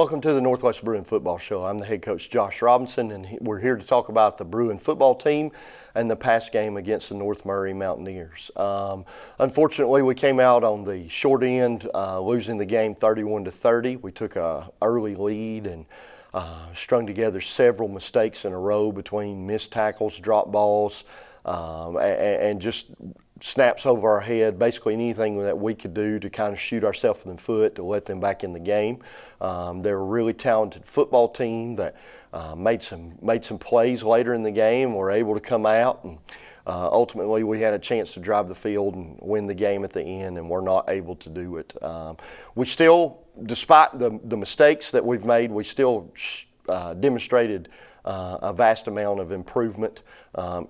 Welcome to the Northwest Bruin Football Show. I'm the head coach, Josh Robinson, and we're here to talk about the Bruin football team and the past game against the North Murray Mountaineers. Unfortunately, we came out on the short end, losing the game 31-30. We took an early lead and strung together several mistakes in a row between missed tackles, drop balls, and just snaps over our head, basically anything that we could do to kind of shoot ourselves in the foot to let them back in the game. They're a really talented football team that made some plays later in the game, were able to come out, and ultimately we had a chance to drive the field and win the game at the end, and we're not able to do it. We still, despite the mistakes that we've made, we still demonstrated a vast amount of improvement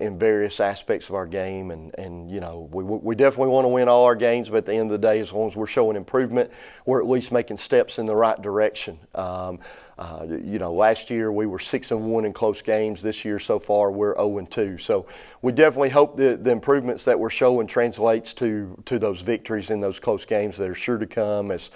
in various aspects of our game, and you know, we definitely want to win all our games, but at the end of the day, as long as we're showing improvement, we're at least making steps in the right direction. You know, last year we were 6-1 in close games. This year so far we're 0-2. So we definitely hope that the improvements that we're showing translates to those victories in those close games that are sure to come as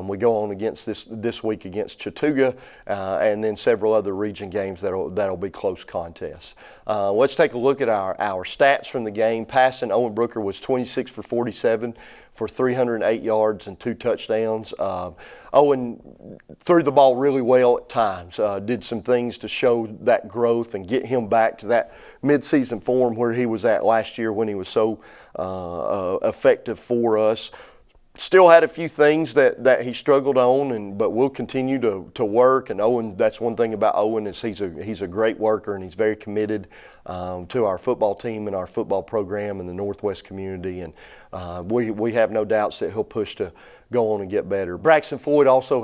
we go on against this week against Chattooga, and then several other region games that'll be close contests. Let's take a look at our stats from the game. Passing, Owen Brooker was 26 for 47 for 308 yards and 2 touchdowns. Owen threw the ball really well at times, did some things to show that growth and get him back to that midseason form where he was at last year when he was so effective for us. Still had a few things that he struggled on, but we'll continue to work. And Owen, that's one thing about Owen, is he's a great worker, and he's very committed to our football team and our football program in the Northwest community. And we have no doubts that he'll push to go on and get better. Braxton Floyd also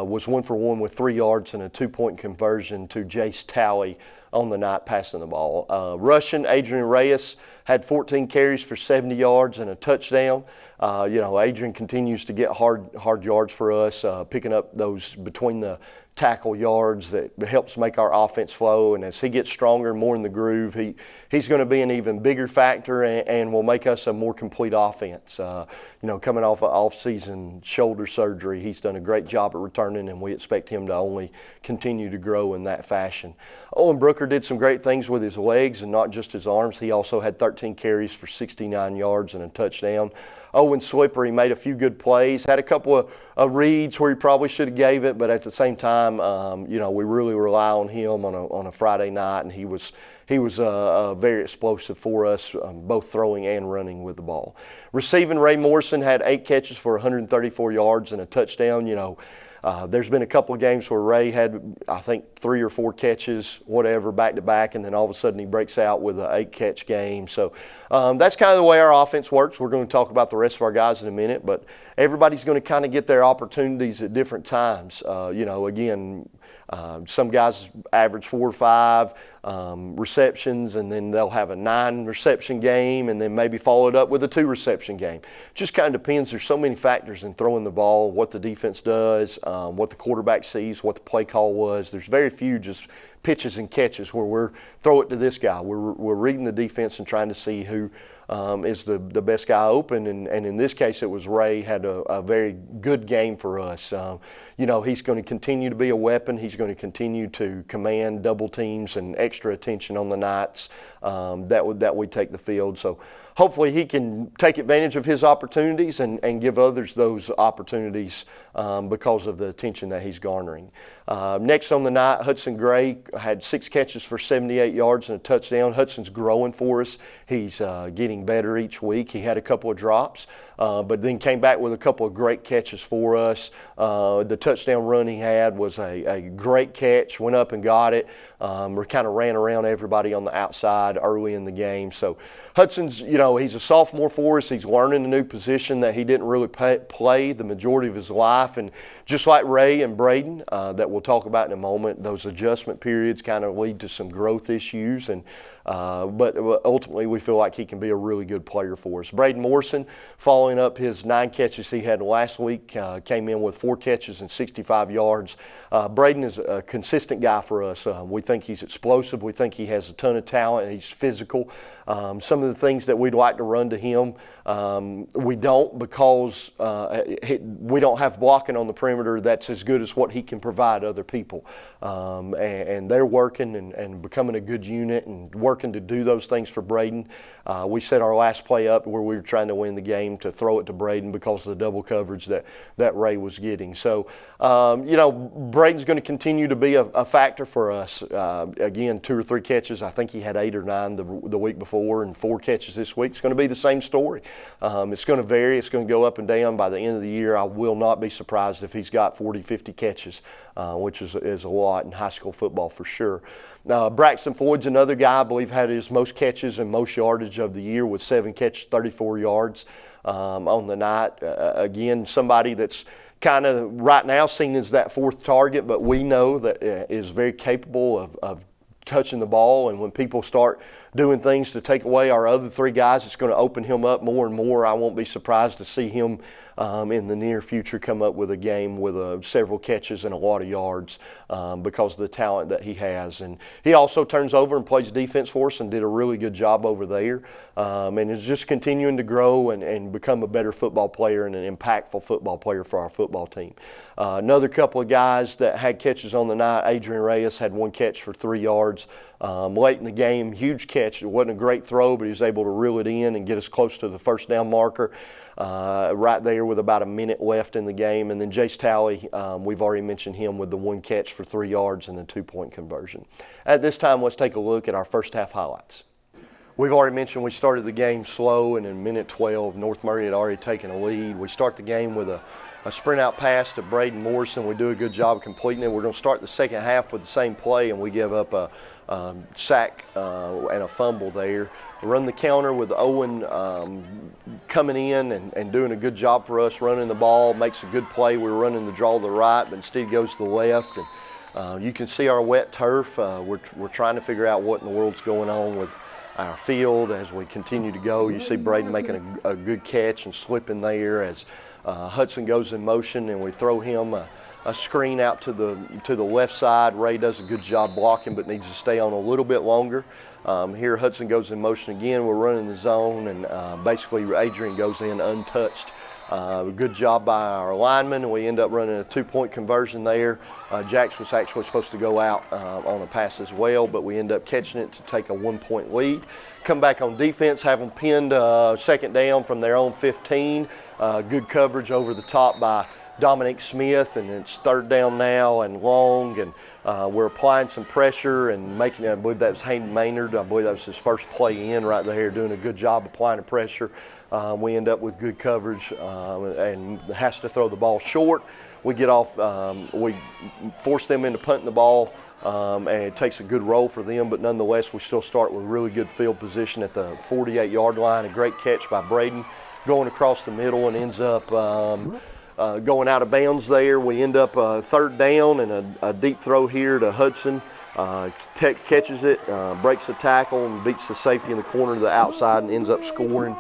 was 1 for 1 with 3 yards and a 2-point conversion to Jace Talley on the night passing the ball. Rushing, Adrian Reyes had 14 carries for 70 yards and a touchdown. You know, Adrian continues to get hard yards for us, picking up those between the tackle yards that helps make our offense flow. And as he gets stronger and more in the groove, he's going to be an even bigger factor and will make us a more complete offense. You know, coming off of off-season shoulder surgery, he's done a great job at returning, and we expect him to only continue to grow in that fashion. Owen Brooker did some great things with his legs and not just his arms. He also had 13 carries for 69 yards and a touchdown. Owen Slippery made a few good plays, had a couple of reads where he probably should have gave it, but at the same time, you know, we really rely on him on a Friday night, and he was very explosive for us, both throwing and running with the ball. Receiving, Ray Morrison had 8 catches for 134 yards and a touchdown. You know, there's been a couple of games where Ray had, I think, 3 or 4 catches, whatever, back to back, and then all of a sudden he breaks out with an 8-catch game. So that's kind of the way our offense works. We're going to talk about the rest of our guys in a minute, but everybody's going to kind of get their opportunities at different times. You know, again, some guys average 4 or 5 receptions, and then they'll have a 9-reception game and then maybe follow it up with a 2-reception game. Just kind of depends. There's so many factors in throwing the ball, what the defense does, what the quarterback sees, what the play call was. There's very few just pitches and catches where we're throw it to this guy. We're reading the defense and trying to see who is the best guy open, and in this case it was Ray. Had a very good game for us. You know, he's going to continue to be a weapon. He's going to continue to command double teams and extra attention on the nights that we take the field. So hopefully he can take advantage of his opportunities and give others those opportunities because of the attention that he's garnering. Next on the night, Hudson Gray had 6 catches for 78 yards and a touchdown. Hudson's growing for us. He's getting better each week. He had a couple of drops, but then came back with a couple of great catches for us. The touchdown run he had was a great catch, went up and got it. We kind of ran around everybody on the outside early in the game. So Hudson's, you know, he's a sophomore for us. He's learning a new position that he didn't really play the majority of his life. And just like Ray and Braden, that we'll talk about in a moment, those adjustment periods kind of lead to some growth issues. And but ultimately we feel like he can be a really good player for us. Braden Morrison, following up his 9 catches he had last week, came in with 4 catches and 65 yards. Braden is a consistent guy for us. We think he's explosive. We think he has a ton of talent. He's physical. Some of the things that we'd like to run to him, we don't, because we don't have blocking on the perimeter. perimeter that's as good as what he can provide other people. And they're working and becoming a good unit and working to do those things for Braden. We set our last play up where we were trying to win the game to throw it to Braden because of the double coverage that Ray was getting. So, Braden's going to continue to be a factor for us. Again, 2 or 3 catches. I think he had 8 or 9 the week before, and 4 catches this week. It's going to be the same story. It's going to vary. It's going to go up and down. By the end of the year, I will not be surprised if he's got 40, 50 catches, which is a lot in high school football for sure. Braxton Floyd's another guy, I believe, had his most catches and most yardage of the year with 7 catches, 34 yards on the night. Again, somebody that's kind of right now seen as that 4th target, but we know that is very capable of touching the ball, and when people start doing things to take away our other 3 guys, it's going to open him up more and more. I won't be surprised to see him in the near future come up with a game with several catches and a lot of yards because of the talent that he has. And he also turns over and plays defense for us and did a really good job over there, and is just continuing to grow and become a better football player and an impactful football player for our football team. Another couple of guys that had catches on the night, Adrian Reyes had 1 catch for 3 yards. Late in the game, huge catch. It wasn't a great throw, but he was able to reel it in and get us close to the first down marker right there with about a minute left in the game. And then Jace Talley, we've already mentioned him with the 1 catch for 3 yards and the 2-point conversion. At this time, let's take a look at our first half highlights. We've already mentioned we started the game slow, and in minute 12, North Murray had already taken a lead. We start the game with a sprint out pass to Braden Morrison. We do a good job of completing it. We're going to start the second half with the same play, and we give up a sack and a fumble there. We run the counter with Owen coming in and doing a good job for us, running the ball, makes a good play. We're running the draw to the right, but instead goes to the left. And you can see our wet turf. We're trying to figure out what in the world's going on with our field as we continue to go. You see Braden making a good catch and slipping there as Hudson goes in motion, and we throw him a screen out to the left side. Ray does a good job blocking, but needs to stay on a little bit longer. Here Hudson goes in motion again. We're running the zone, and basically Adrian goes in untouched. Good job by our lineman, and we end up running a 2-point conversion there. Jax was actually supposed to go out on a pass as well, but we end up catching it to take a 1-point lead. Come back on defense, have them pinned second down from their own 15. Good coverage over the top by Dominic Smith, and it's 3rd down now and long, and we're applying some pressure and making, I believe that was Hayden Maynard, I believe that was his first play in right there, doing a good job applying the pressure. We end up with good coverage and has to throw the ball short. We get off, we force them into punting the ball, and it takes a good roll for them, but nonetheless we still start with really good field position at the 48-yard line. A great catch by Braden going across the middle and ends up going out of bounds there. We end up 3rd down and a deep throw here to Hudson. Catches it, breaks the tackle, and beats the safety in the corner to the outside and ends up scoring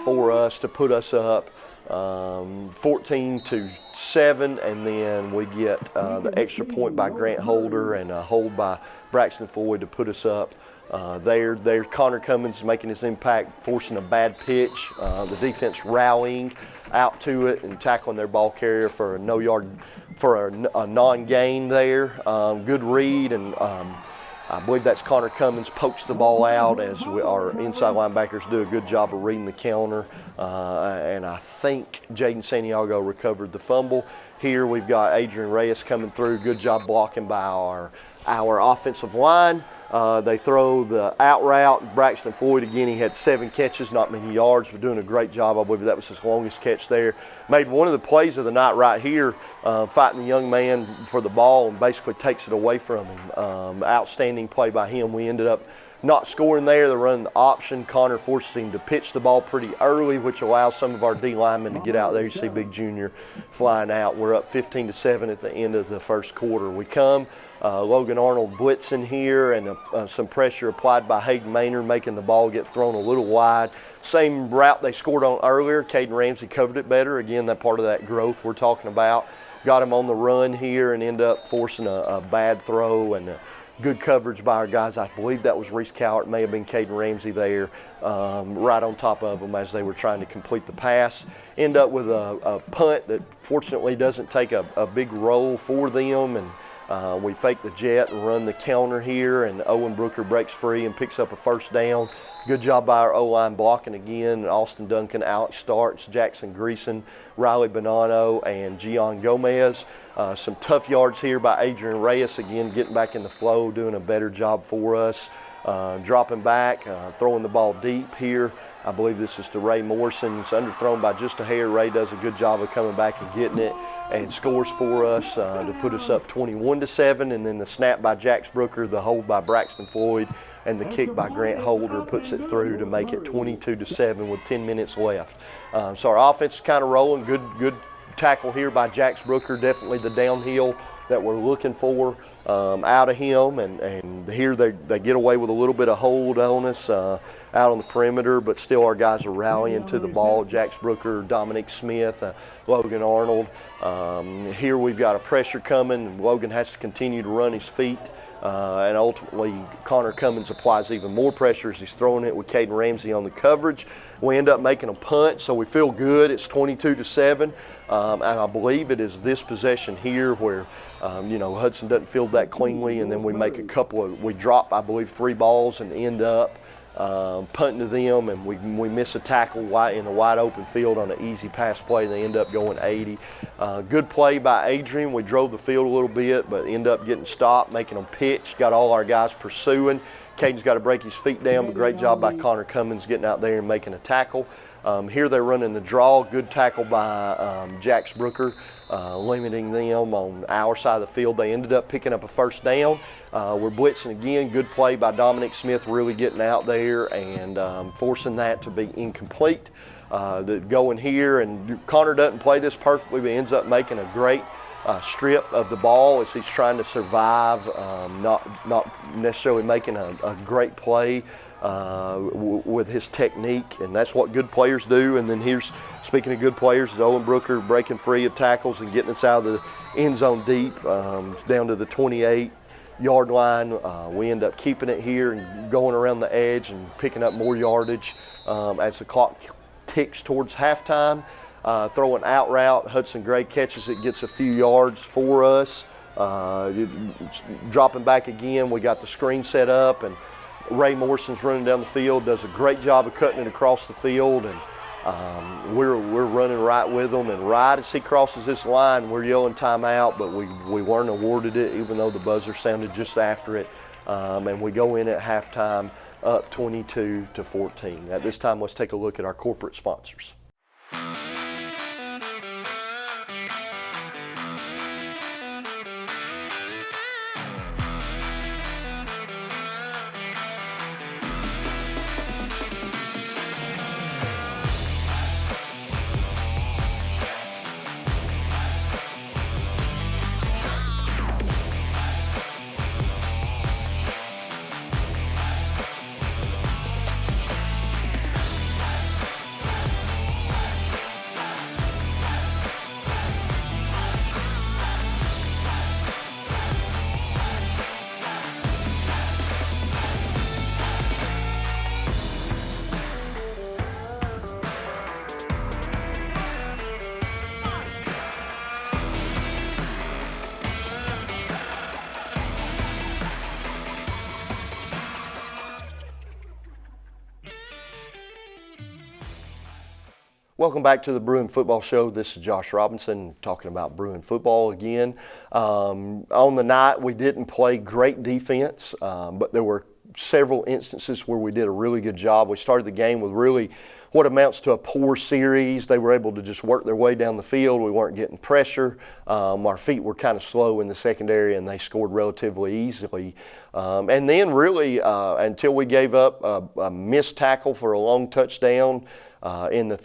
for us to put us up 14-7, and then we get the extra point by Grant Holder and a hold by Braxton Floyd to put us up. There, Connor Cummins making his impact, forcing a bad pitch. The defense rallying out to it and tackling their ball carrier for a a non-gain there. Good read, and I believe that's Connor Cummins pokes the ball out as our inside linebackers do a good job of reading the counter. And I think Jaden Santiago recovered the fumble. Here we've got Adrian Reyes coming through. Good job blocking by our offensive line. They throw the out route. Braxton Floyd, again, he had 7 catches, not many yards, but doing a great job. I believe that was his longest catch there. Made one of the plays of the night right here, fighting the young man for the ball and basically takes it away from him. Outstanding play by him. We ended up not scoring there. They run the option. Connor forces him to pitch the ball pretty early, which allows some of our D linemen to get out there. You see Big Junior flying out. We're up 15-7 at the end of the first quarter. We come. Logan Arnold blitzing here, and some pressure applied by Hayden Maynard, making the ball get thrown a little wide. Same route they scored on earlier. Caden Ramsey covered it better. Again, that part of that growth we're talking about. Got him on the run here and end up forcing a bad throw and Good coverage by our guys. I believe that was Reese Cowart, may have been Caden Ramsey there, right on top of them as they were trying to complete the pass. End up with a punt that fortunately doesn't take a big roll for them, and we fake the jet and run the counter here, and Owen Brooker breaks free and picks up a first down. Good job by our O-line blocking again. Austin Duncan, Alex Starks, Jackson Greason, Riley Bonanno, and Gian Gomez. Some tough yards here by Adrian Reyes, again getting back in the flow, doing a better job for us. Dropping back, throwing the ball deep here. I believe this is to Ray Morrison. It's underthrown by just a hair. Ray does a good job of coming back and getting it and scores for us to put us up 21-7. And then the snap by Jax Brooker, the hold by Braxton Floyd, and the kick by Grant Holder puts it through to make it 22-7 with 10 minutes left. So our offense is kind of rolling. Good tackle here by Jax Brooker, definitely the downhill that we're looking for out of him, and here they get away with a little bit of hold on us out on the perimeter, but still our guys are rallying to the ball. Jax Brooker, Dominic Smith, Logan Arnold. Here we've got a pressure coming, and Logan has to continue to run his feet. And ultimately, Connor Cummins applies even more pressure as he's throwing it with Caden Ramsey on the coverage. We end up making a punt, so we feel good. It's 22-7, and I believe it is this possession here where, Hudson doesn't field that cleanly, and then we make we drop, I believe, 3 balls and end up punting to them, and we miss a tackle in a wide open field on an easy pass play. They end up going 80. Good play by Adrian. We drove the field a little bit, but end up getting stopped, making them pitch. Got all our guys pursuing. Caden's got to break his feet down, but great job by Connor Cummins getting out there and making a tackle. Here they're running the draw. Good tackle by Jax Brooker, limiting them on our side of the field. They ended up picking up a first down. We're blitzing again. Good play by Dominic Smith, really getting out there and forcing that to be incomplete. Going here, and Connor doesn't play this perfectly, but ends up making a great strip of the ball as he's trying to survive, not necessarily making a great play with his technique, and that's what good players do. And then here's, speaking of good players, is Owen Brooker breaking free of tackles and getting us out of the end zone deep, down to the 28-yard line. We end up keeping it here and going around the edge and picking up more yardage as the clock ticks towards halftime. Throwing out route, Hudson Gray catches it, gets a few yards for us. Dropping back again, we got the screen set up, and Ray Morrison's running down the field, does a great job of cutting it across the field, and we're running right with him. And right as he crosses this line, we're yelling timeout, but we weren't awarded it, even though the buzzer sounded just after it. And we go in at halftime up 22-14. At this time, let's take a look at our corporate sponsors. Welcome back to the Bruin Football Show. This is Josh Robinson talking about Bruin football again. On the night, we didn't play great defense, but there were several instances where we did a really good job. We started the game with really what amounts to a poor series. They were able to just work their way down the field. We weren't getting pressure. Our feet were kind of slow in the secondary, and they scored relatively easily. And then really, until we gave up a missed tackle for a long touchdown in the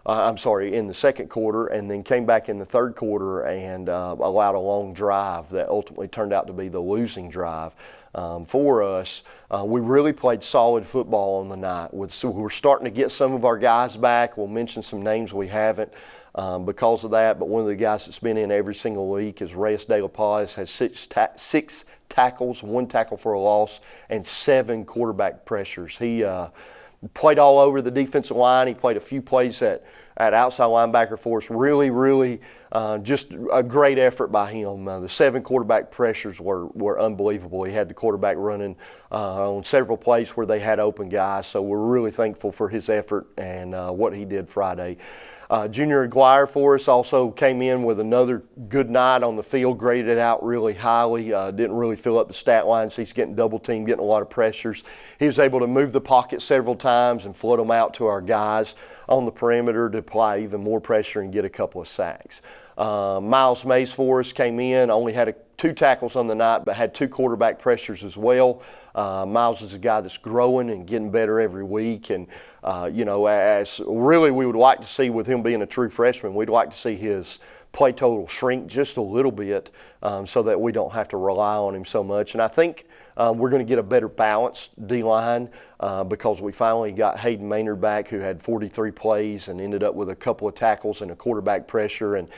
in the second quarter, and then came back in the third quarter and allowed a long drive that ultimately turned out to be the losing drive for us. We really played solid football on the night. So we're starting to get some of our guys back. We'll mention some names we haven't because of that. But one of the guys that's been in every single week is Reyes De La Paz, has six tackles, 1 tackle for a loss, and 7 quarterback pressures. He played all over the defensive line. He played a few plays at outside linebacker for us. Really, just a great effort by him. The 7 quarterback pressures were unbelievable. He had the quarterback running on several plays where they had open guys, so we're really thankful for his effort and what he did Friday. Junior Aguirre for us also came in with another good night on the field, graded out really highly. Didn't really fill up the stat lines. He's getting double teamed, getting a lot of pressures. He was able to move the pocket several times and flood them out to our guys on the perimeter to apply even more pressure and get a couple of sacks. Miles Mays for us came in, only had 2 tackles on the night, but had 2 quarterback pressures as well. Miles is a guy that's growing and getting better every week, and as really we would like to see with him being a true freshman, we'd like to see his play total shrink just a little bit so that we don't have to rely on him so much. And I think we're going to get a better balanced D-line because we finally got Hayden Maynard back, who had 43 plays and ended up with a couple of tackles and a quarterback pressure. And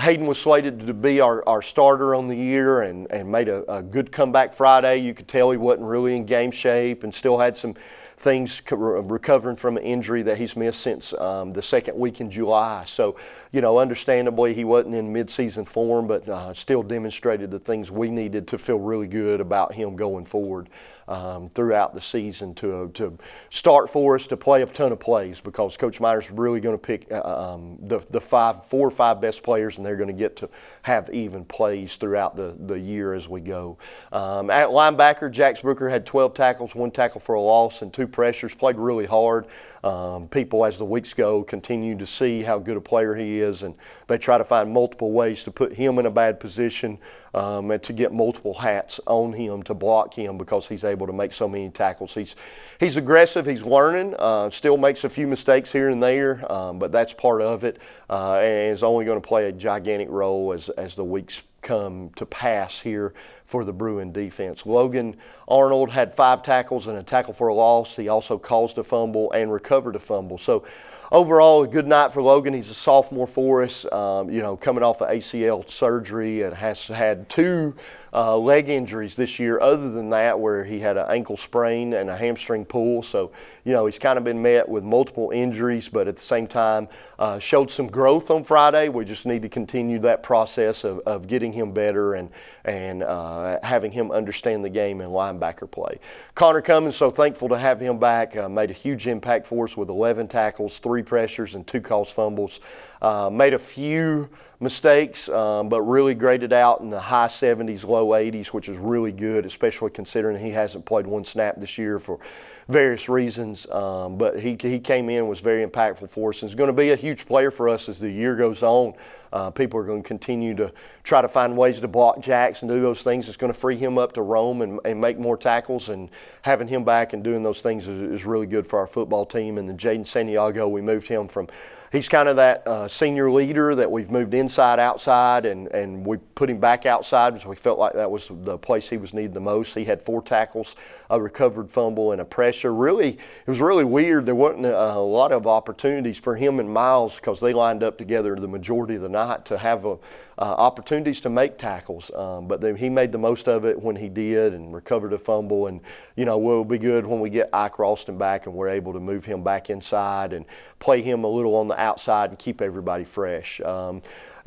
Hayden was slated to be our starter on the year and made a good comeback Friday. You could tell he wasn't really in game shape and still had some things recovering from an injury that he's missed since the second week in July. So, understandably he wasn't in midseason form, but still demonstrated the things we needed to feel really good about him going forward throughout the season to start for us, to play a ton of plays, because Coach Meyer's really going to pick the 4 or 5 best players, and they're going to get to have even plays throughout the year as we go. At linebacker, Jax Brooker had 12 tackles, 1 tackle for a loss, and 2 pressures. Played really hard. People, as the weeks go, continue to see how good a player he is, and they try to find multiple ways to put him in a bad position and to get multiple hats on him to block him, because he's able to make so many tackles. He's aggressive. He's learning. Still makes a few mistakes here and there, but that's part of it, and is only going to play a gigantic role as the weeks come to pass here for the Bruin defense. Logan Arnold had 5 tackles and a tackle for a loss. He also caused a fumble and recovered a fumble. So overall, a good night for Logan. He's a sophomore for us, coming off of ACL surgery, and has had 2 leg injuries this year, other than that, where he had an ankle sprain and a hamstring pull. So, he's kind of been met with multiple injuries, but at the same time showed some growth on Friday. We just need to continue that process of getting him better and having him understand the game in linebacker play. Connor Cummins, so thankful to have him back. Made a huge impact for us with 11 tackles, 3 pressures, and 2 caused fumbles. Made a few mistakes, but really graded out in the high 70s, low 80s, which is really good, especially considering he hasn't played 1 snap this year for various reasons. But he came in, was very impactful for us, and is going to be a huge player for us as the year goes on. People are going to continue to try to find ways to block Jax and do those things. It's going to free him up to roam and make more tackles, and having him back and doing those things is really good for our football team. And then Jaden Santiago, we moved him from – he's kind of that senior leader that we've moved inside, outside, and we put him back outside because we felt like that was the place he was needed the most. He had 4 tackles, a recovered fumble, and a pressure. Really, it was really weird. There wasn't a lot of opportunities for him and Miles, because they lined up together the majority of the night to have opportunities to make tackles. But he made the most of it when he did and recovered a fumble. And, we'll be good when we get Ike Ralston back and we're able to move him back inside and play him a little on the outside and keep everybody fresh.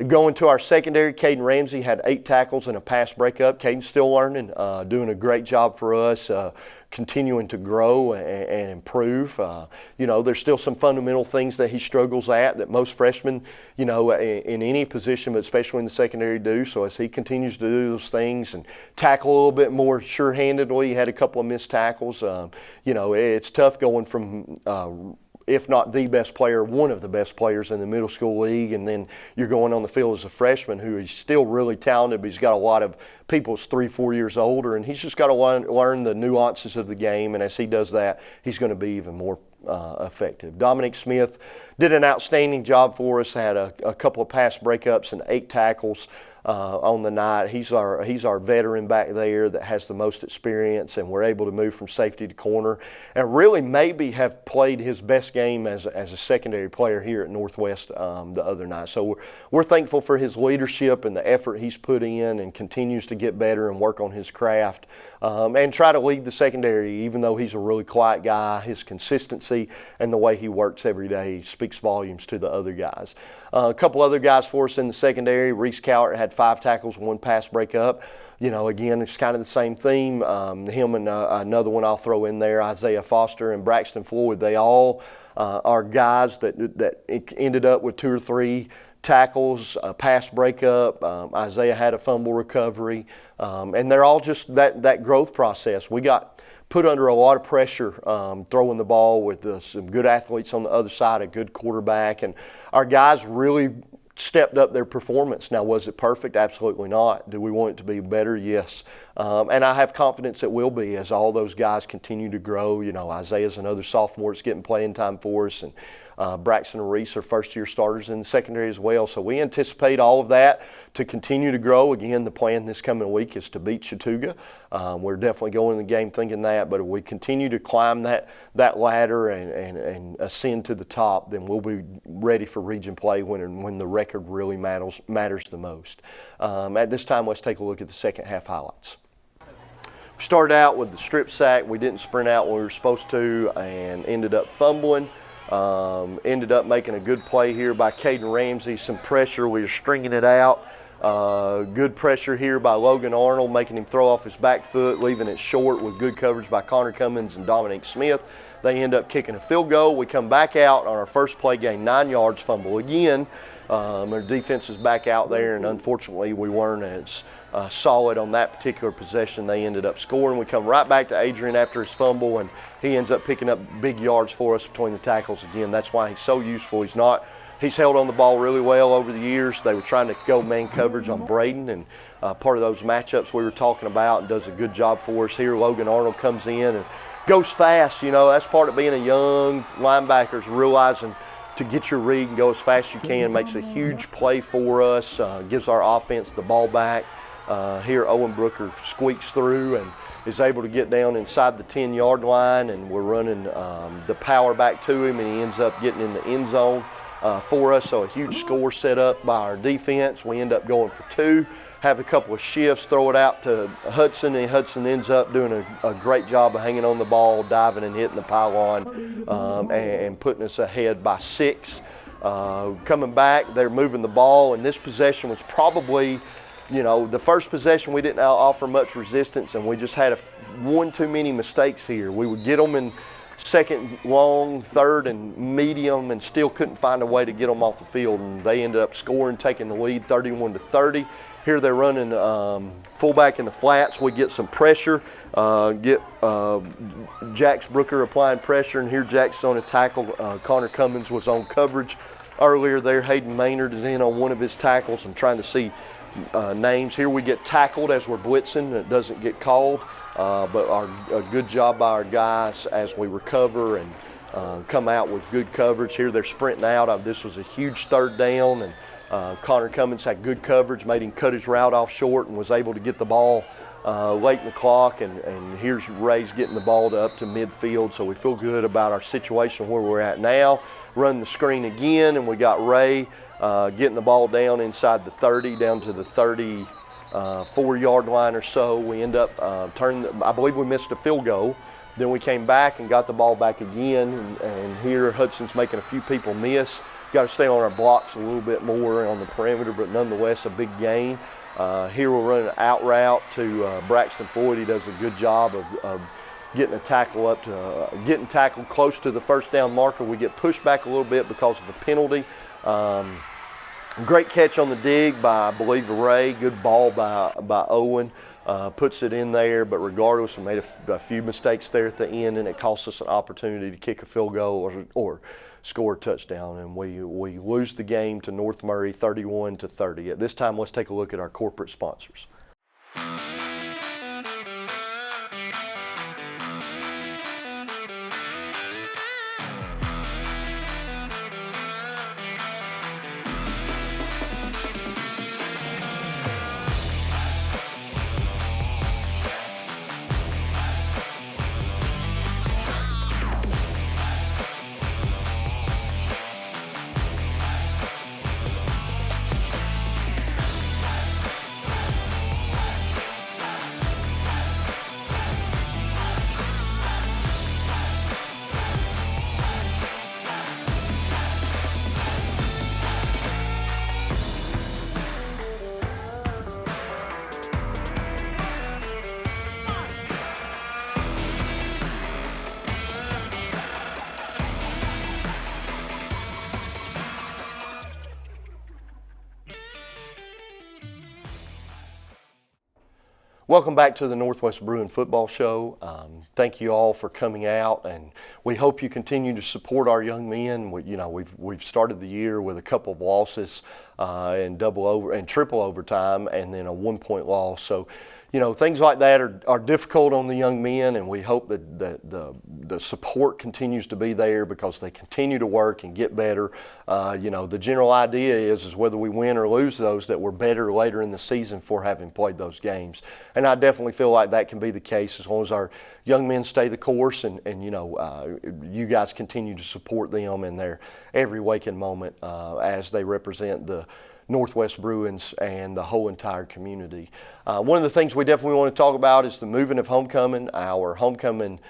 Going to our secondary, Caden Ramsey had 8 tackles and a pass breakup. Caden's still learning, doing a great job for us, continuing to grow and improve. There's still some fundamental things that he struggles at that most freshmen, in any position, but especially in the secondary, do. So as he continues to do those things and tackle a little bit more sure-handedly, he had a couple of missed tackles. It's tough going from if not the best player, one of the best players in the middle school league, and then you're going on the field as a freshman who is still really talented, but he's got a lot of people that's 3-4 years older, and he's just got to learn the nuances of the game, and as he does that, he's going to be even more effective. Dominic Smith did an outstanding job for us, had a couple of pass breakups and 8 tackles. on the night. He's our veteran back there that has the most experience, and we're able to move from safety to corner and really maybe have played his best game as a secondary player here at Northwest the other night. So we're thankful for his leadership and the effort he's put in and continues to get better and work on his craft and try to lead the secondary. Even though he's a really quiet guy, his consistency and the way he works every day speaks volumes to the other guys. A couple other guys for us in the secondary. Reese Cowart had 5 tackles, 1 pass breakup. You know, again, it's kind of the same theme. Him and another one I'll throw in there, Isaiah Foster and Braxton Floyd, they all are guys that ended up with 2 or 3 tackles, a pass breakup. Isaiah had a fumble recovery. And they're all just that growth process. We got put under a lot of pressure throwing the ball with some good athletes on the other side, a good quarterback, and our guys really stepped up their performance. Now, was it perfect? Absolutely not. Do we want it to be better? Yes. And I have confidence it will be as all those guys continue to grow. You know, Isaiah's another sophomore that's getting playing time for us, and Braxton and Reese are first-year starters in the secondary as well. So we anticipate all of that to continue to grow. Again, the plan this coming week is to beat Chattooga. We're definitely going in the game thinking that, but if we continue to climb that ladder and ascend to the top, then we'll be ready for region play when the record really matters the most. At this time, let's take a look at the second half highlights. We started out with the strip sack. We didn't sprint out when we were supposed to and ended up fumbling. Ended up making a good play here by Caden Ramsey. Some pressure, we were stringing it out. Good pressure here by Logan Arnold, making him throw off his back foot, leaving it short with good coverage by Connor Cummins and Dominic Smith. They end up kicking a field goal. We come back out on our first play, gain 9 yards, fumble again. Our defense is back out there, and unfortunately we weren't as solid on that particular possession. They ended up scoring. We come right back to Adrian after his fumble, and he ends up picking up big yards for us between the tackles again. That's why he's so useful. He's held on the ball really well over the years. They were trying to go man coverage on Braden, and part of those matchups we were talking about, and does a good job for us here. Logan Arnold comes in and goes fast. You know, that's part of being a young linebacker, is realizing to get your read and go as fast as you can. Makes a huge play for us, gives our offense the ball back. Here Owen Brooker squeaks through and is able to get down inside the 10-yard line, and we're running the power back to him, and he ends up getting in the end zone for us. So a huge score set up by our defense. We end up going for 2, have a couple of shifts, throw it out to Hudson, and Hudson ends up doing a great job of hanging on the ball, diving and hitting the pylon, and putting us ahead by 6. Coming back, they're moving the ball, and this possession was probably, you know, the first possession we didn't offer much resistance, and we just had one too many mistakes here. We would get them in second long, third and medium, and still couldn't find a way to get them off the field, and they ended up scoring, taking the lead 31-30. Here they're running fullback in the flats. We get some pressure, get Jax Brooker applying pressure, and here Jax on a tackle. Connor Cummins was on coverage earlier there. Hayden Maynard is in on one of his tackles. I'm trying to see names. Here we get tackled as we're blitzing. It doesn't get called, but a good job by our guys as we recover and come out with good coverage. Here they're sprinting out. This was a huge third down, and Connor Cummins had good coverage, made him cut his route off short and was able to get the ball late in the clock, and here's Ray's getting the ball up to midfield, so we feel good about our situation where we're at now. Run the screen again, and we got Ray getting the ball down inside the 30, down to the 34-yard line or so. We end up I believe we missed a field goal. Then we came back and got the ball back again, and here Hudson's making a few people miss. Got to stay on our blocks a little bit more on the perimeter, but nonetheless a big gain. Here we're running an out route to Braxton Floyd. He does a good job of getting a tackle up to getting tackled close to the first down marker. We get pushed back a little bit because of the penalty. Great catch on the dig by, I believe, Ray. Good ball by Owen. Puts it in there, but regardless, we made a few mistakes there at the end, and it cost us an opportunity to kick a field goal or score a touchdown, and we lose the game to North Murray 31-30. At this time, let's take a look at our corporate sponsors. Welcome back to the Northwest Bruin Football Show. Thank you all for coming out, and we hope you continue to support our young men. We've started the year with a couple of losses and triple overtime, and then a 1-point loss. So, things like that are difficult on the young men, and we hope that the support continues to be there because they continue to work and get better. The general idea is whether we win or lose those, that we're better later in the season for having played those games. And I definitely feel like that can be the case as long as our young men stay the course and you guys continue to support them in their every waking moment as they represent the Northwest Bruins and the whole entire community. One of the things we definitely want to talk about is the moving of homecoming. Our homecoming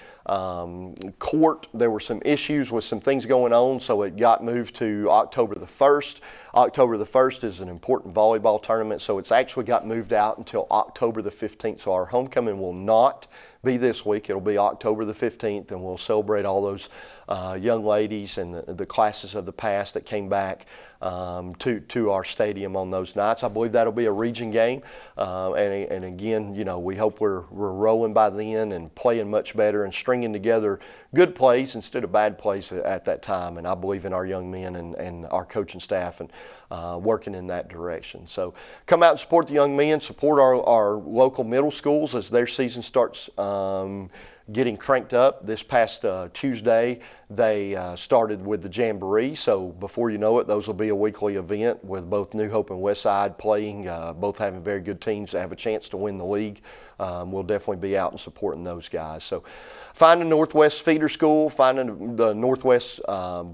court, there were some issues with some things going on, so it got moved to October the 1st. October the 1st is an important volleyball tournament, so it's actually got moved out until October the 15th. So our homecoming will not be this week. It'll be October the 15th, and we'll celebrate all those young ladies and the classes of the past that came back to our stadium on those nights. I believe that'll be a region game, and again, we hope we're rolling by then and playing much better and stringing together good plays instead of bad plays at that time. And I believe in our young men and our coaching staff and working in that direction. So come out and support the young men, support our local middle schools as their season starts getting cranked up. This past Tuesday, they started with the Jamboree, so before you know it, those will be a weekly event with both New Hope and Westside playing, both having very good teams that have a chance to win the league. We'll definitely be out and supporting those guys. So find a Northwest feeder school, find the Northwest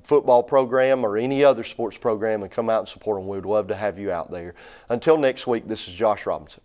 football program or any other sports program and come out and support them. We would love to have you out there. Until next week, this is Josh Robinson.